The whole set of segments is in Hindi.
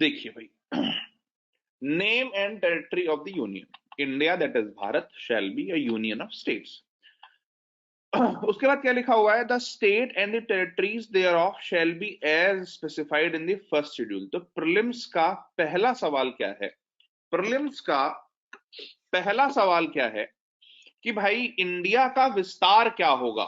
देखिए भाई, name and territory of the union India, that is Bharat, shall be a union of states. उसके बाद क्या लिखा हुआ है, the state and the territories thereof shall be as specified in the first schedule. तो प्रीलिम्स का पहला सवाल क्या है, प्रीलिम्स का पहला सवाल क्या है कि भाई इंडिया का विस्तार क्या होगा,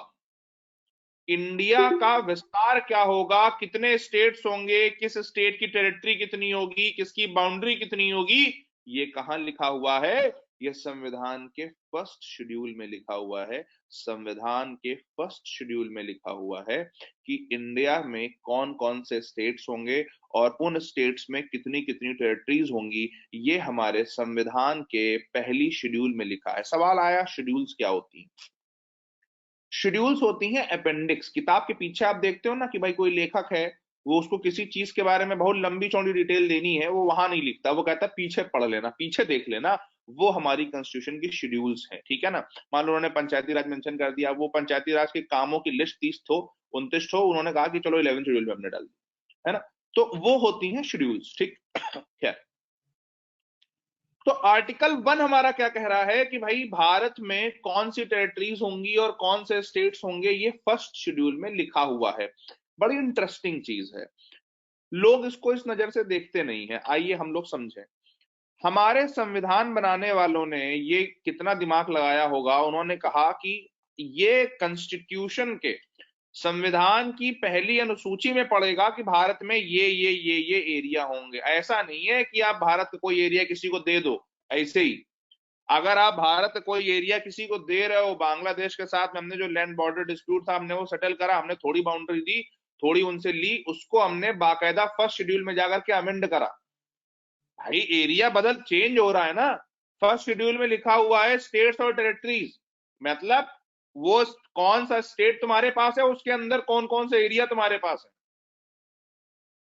इंडिया का विस्तार क्या होगा, कितने स्टेट्स होंगे, किस स्टेट की टेरिटरी कितनी होगी, किसकी बाउंड्री कितनी होगी, ये कहां लिखा हुआ है, ये संविधान के फर्स्ट शेड्यूल में लिखा हुआ है। संविधान के फर्स्ट शेड्यूल में लिखा हुआ है कि इंडिया में कौन कौन से स्टेट्स होंगे और उन स्टेट्स में कितनी कितनी टेरिटरीज होंगी, ये हमारे संविधान के पहली शेड्यूल में लिखा है। सवाल आया शेड्यूल्स क्या होती हैं। शेड्यूल्स होती हैं अपेंडिक्स। किताब के पीछे आप देखते हो ना कि भाई कोई लेखक है, वो उसको किसी चीज के बारे में बहुत लंबी चौड़ी डिटेल देनी है, वो वहां नहीं लिखता, वो कहता है पीछे पढ़ लेना, पीछे देख लेना। वो हमारी कॉन्स्टिट्यूशन की शेड्यूल्स हैं, ठीक है ना। मान लो उन्होंने पंचायती राज मेंशन कर दिया, वो पंचायती राज के कामों की लिस्ट 30 थो 29 थो, उन्होंने कहा कि चलो 11 शेड्यूल में हमने डाल दिया, है ना। तो वो होती हैं शेड्यूल्स, ठीक। खैर, तो आर्टिकल 1 हमारा क्या कह रहा है कि भाई भारत में कौन सी टेरिटरीज होंगी और कौन से स्टेट्स होंगे, ये फर्स्ट शेड्यूल में लिखा हुआ है। बड़ी इंटरेस्टिंग चीज है, लोग इसको इस नजर से देखते नहीं है। आइए हम लोग समझें। हमारे संविधान बनाने वालों ने ये कितना दिमाग लगाया होगा, उन्होंने कहा कि ये कॉन्स्टिट्यूशन के संविधान की पहली अनुसूची में पड़ेगा कि भारत में ये एरिया होंगे। ऐसा नहीं है कि आप भारत का कोई एरिया किसी को दे दो ऐसे ही। अगर आप भारत का कोई एरिया किसी को दे रहे हो, बांग्लादेश के साथ में हमने जो लैंड बॉर्डर डिस्प्यूट था हमने वो सेटल करा, हमने थोड़ी बाउंड्री दी, थोड़ी उनसे ली, उसको हमने बाकायदा फर्स्ट शेड्यूल में जाकर के अमेंड करा। भाई एरिया बदल चेंज हो रहा है ना। फर्स्ट शेड्यूल में लिखा हुआ है स्टेट्स और टेरिटरीज, मतलब वो कौन सा स्टेट तुम्हारे पास है, उसके अंदर कौन कौन सा एरिया तुम्हारे पास है।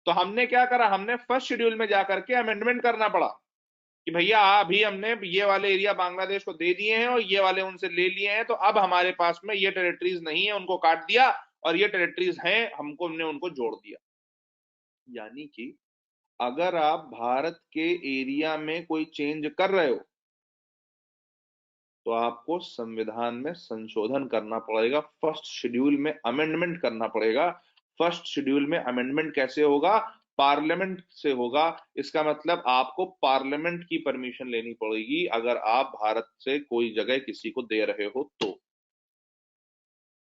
तो हमने क्या करा, हमने फर्स्ट शेड्यूल में जाकर के अमेंडमेंट करना पड़ा कि भैया अभी हमने ये वाले एरिया बांग्लादेश को दे दिए हैं और ये वाले उनसे ले लिए हैं, तो अब हमारे पास में ये टेरिटरीज नहीं है, उनको काट दिया, और ये टेरिटरीज हैं, हमने उनको जोड़ दिया। यानी कि अगर आप भारत के एरिया में कोई चेंज कर रहे हो तो आपको संविधान में संशोधन करना पड़ेगा, फर्स्ट शेड्यूल में अमेंडमेंट करना पड़ेगा। फर्स्ट शेड्यूल में अमेंडमेंट कैसे होगा, पार्लियामेंट से होगा। इसका मतलब आपको पार्लियामेंट की परमिशन लेनी पड़ेगी अगर आप भारत से कोई जगह किसी को दे रहे हो तो।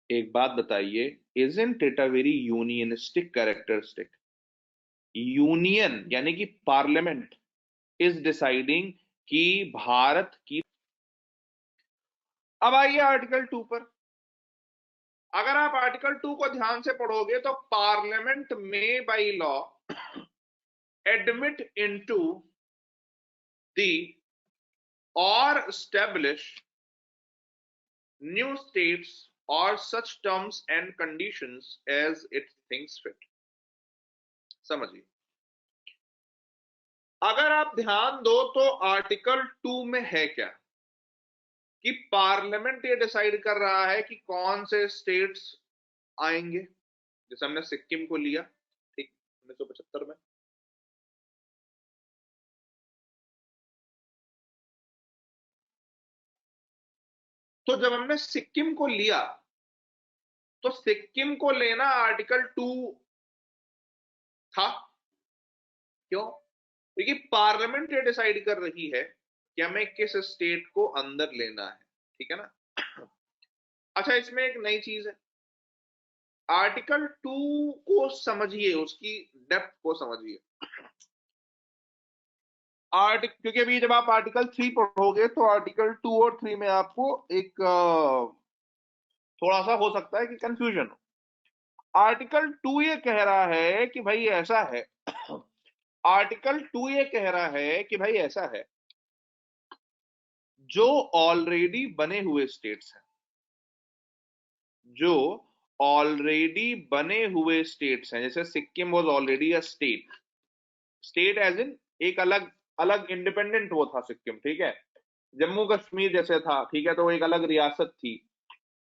एक बात बताइए, isn't it a very unionistic characteristic, union यानी कि पार्लियामेंट इज डिसाइडिंग कि भारत की। अब आइए आर्टिकल 2 पर। अगर आप आर्टिकल 2 को ध्यान से पढ़ोगे तो पार्लियामेंट में by law admit into the और establish new states or such terms and conditions as it thinks fit। समझिए, अगर आप ध्यान दो तो आर्टिकल 2 में है क्या कि पार्लियामेंट ये डिसाइड कर रहा है कि कौन से स्टेट्स आएंगे। जैसे हमने सिक्किम को लिया, ठीक, 1975 में। तो जब हमने सिक्किम को लिया तो सिक्किम को लेना आर्टिकल 2 था। क्यों? क्योंकि पार्लियामेंट ये डिसाइड कर रही है कि हमें किस स्टेट को अंदर लेना है, ठीक है ना। अच्छा, इसमें एक नई चीज है, आर्टिकल 2 को समझिए, उसकी डेप्थ को समझिए। क्योंकि अभी जब आप आर्टिकल 3 पढ़ोगे तो आर्टिकल 2 और 3 में आपको एक थोड़ा सा हो सकता है कि कंफ्यूजन हो। आर्टिकल 2 ये कह रहा है कि भाई ऐसा है, आर्टिकल 2 ये कह रहा है कि भाई ऐसा है, जो ऑलरेडी बने हुए स्टेट्स हैं, जो ऑलरेडी बने हुए स्टेट्स हैं, जैसे Sikkim was already a state, state as in एक अलग अलग इंडिपेंडेंट वो था सिक्किम, ठीक है। जम्मू कश्मीर जैसे था, ठीक है, तो वो एक अलग रियासत थी।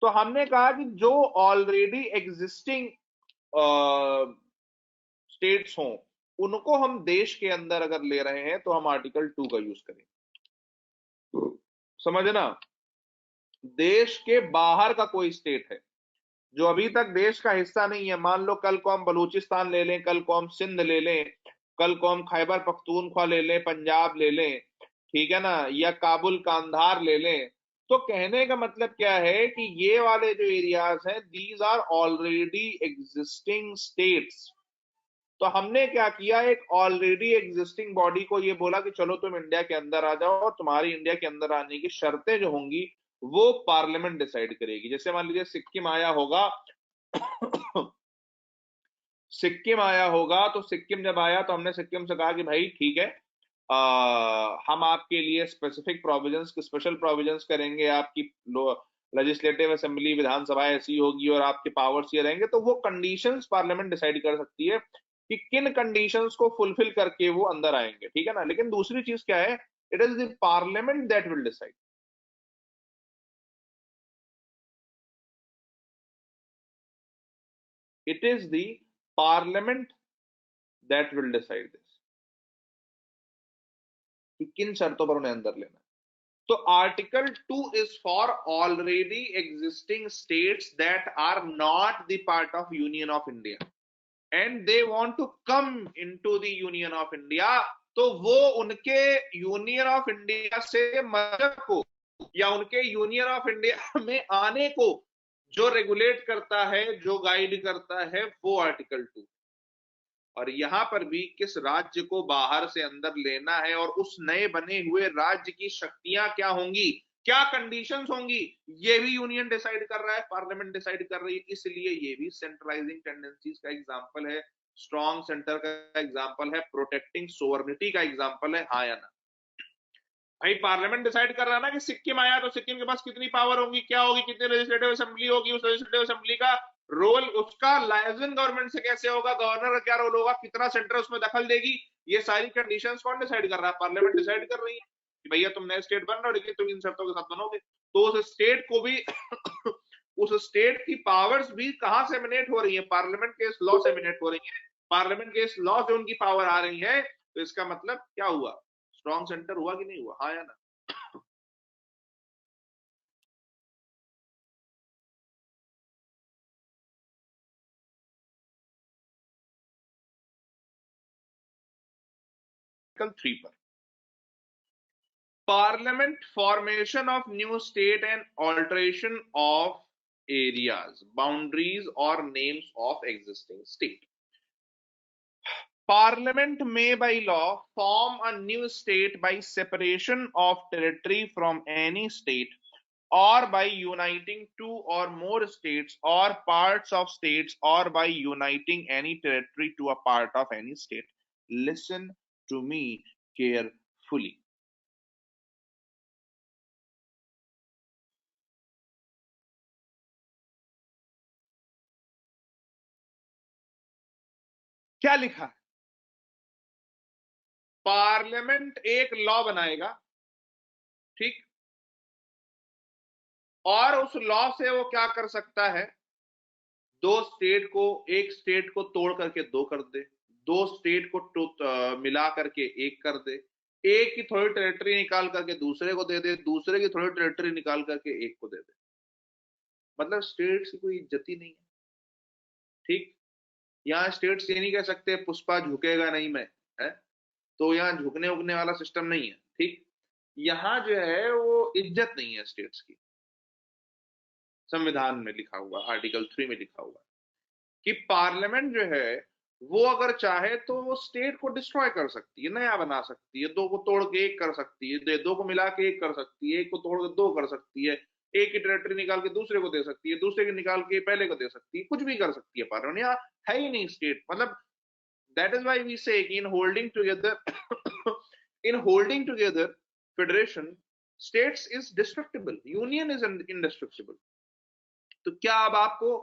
तो हमने कहा कि जो ऑलरेडी एग्जिस्टिंग स्टेट्स हों, उनको हम देश के अंदर अगर ले रहे हैं तो हम आर्टिकल 2 का यूज करें। समझना, देश के बाहर का कोई स्टेट है जो अभी तक देश का हिस्सा नहीं है, मान लो कल को हम बलूचिस्तान ले लें, कल को हम सिंध ले लें, कल को हम खैबर पख्तूनख्वा ले लें, पंजाब ले लें, ठीक है ना, या काबुल कांधार ले लें, तो कहने का मतलब क्या है कि ये वाले जो एरियाज हैं, these are already existing states. तो हमने क्या किया, एक ऑलरेडी एग्जिस्टिंग बॉडी को ये बोला कि चलो तुम इंडिया के अंदर आ जाओ, और तुम्हारी इंडिया के अंदर आने की शर्तें जो होंगी वो पार्लियामेंट डिसाइड करेगी। जैसे मान लीजिए सिक्किम आया होगा सिक्किम आया होगा, तो सिक्किम जब आया तो हमने सिक्किम से कहा कि भाई ठीक है, हम आपके लिए स्पेसिफिक प्रोविजंस, स्पेशल प्रोविजंस करेंगे, आपकी लेजिस्लेटिव असेंबली, विधानसभा ऐसी होगी और आपके पावर्स ये रहेंगे। तो वो कंडीशंस पार्लियामेंट डिसाइड कर सकती है कि किन कंडीशंस को फुलफिल करके वो अंदर आएंगे, ठीक है ना। लेकिन दूसरी चीज क्या है, it is the parliament that will decide. It is the parliament that will decide this, कि किन शर्तों पर उन्हें अंदर लेना है। तो article 2 is for already existing states that are not the part of union of India and they want to come into the union of India. तो वो उनके यूनियन ऑफ इंडिया से मदद को, या उनके यूनियन ऑफ इंडिया में आने को जो रेगुलेट करता है, जो गाइड करता है, वो आर्टिकल 2। और यहां पर भी किस राज्य को बाहर से अंदर लेना है, और उस नए बने हुए राज्य की शक्तियां क्या होंगी, क्या कंडीशंस होंगी, ये भी यूनियन डिसाइड कर रहा है, पार्लियामेंट डिसाइड कर रही है। इसलिए ये भी सेंट्रलाइजिंग टेंडेंसीज का एग्जांपल है, स्ट्रॉन्ग सेंटर का एग्जांपल है, प्रोटेक्टिंग सोवर्निटी का एग्जांपल है, हाँ या ना। भाई पार्लियामेंट डिसाइड कर रहा है ना कि सिक्किम आया तो सिक्किम के पास कितनी पावर होगी, क्या होगी, कितनी लेजिस्लेटिव असेंबली होगी, उस लेजिस्लेटिव असेंबली का रोल, उसका लाइजन गवर्नमेंट से कैसे होगा, गवर्नर का क्या रोल होगा, कितना सेंटर उसमें दखल देगी, ये सारी कंडीशंस कौन डिसाइड कर रहा है, पार्लियामेंट डिसाइड कर रही है कि भैया तुम नए स्टेट बन रहे हो, लेकिन तुम इन शर्तों के साथ बनोगे। तो उस स्टेट को भी उस स्टेट की पावर्स भी कहां से एमिनेट हो रही है, पार्लियामेंट के इस लॉ से एमिनेट हो रही है। पार्लियामेंट के इस लॉ से उनकी पावर आ रही है, तो इसका मतलब क्या हुआ, स्ट्रॉन्ग सेंटर हुआ कि नहीं हुआ, हाँ या ना। आर्टिकल 3 पर, Parliament formation of new state and alteration of areas, boundaries or names of existing state. Parliament may by law form a new state by separation of territory from any state or by uniting two or more states or parts of states or by uniting any territory to a part of any state. Listen to me carefully. क्या लिखा है, पार्लियामेंट एक लॉ बनाएगा, ठीक, और उस लॉ से वो क्या कर सकता है, दो स्टेट को, एक स्टेट को तोड़ करके दो कर दे, दो स्टेट को मिला करके एक कर दे, एक की थोड़ी टेरिटरी निकाल करके दूसरे को दे दे, दूसरे की थोड़ी टेरिटरी निकाल करके एक को दे दे। मतलब स्टेट की कोई इज्जत ही नहीं है, ठीक। यहाँ स्टेट्स ये नहीं कह सकते पुष्पा झुकेगा नहीं मैं, है, तो यहाँ झुकने उगने वाला सिस्टम नहीं है, ठीक। यहाँ जो है वो इज्जत नहीं है स्टेट्स की। संविधान में लिखा हुआ, आर्टिकल 3 में लिखा हुआ कि पार्लियामेंट जो है वो अगर चाहे तो वो स्टेट को डिस्ट्रॉय कर सकती है, नया बना सकती है, दो को तोड़ के एक कर सकती है, दो को मिला के एक कर सकती है, एक को तोड़ के दो कर सकती है, एक की टेरिटरी निकाल के दूसरे को दे सकती है, दूसरे की निकाल के पहले को दे सकती है, कुछ भी कर सकती है पार्लियामेंट। यहाँ है ही नहीं स्टेट, मतलब दैट इज व्हाई वी से in holding together in holding together federation states is destructible, union is indestructible. तो क्या अब आपको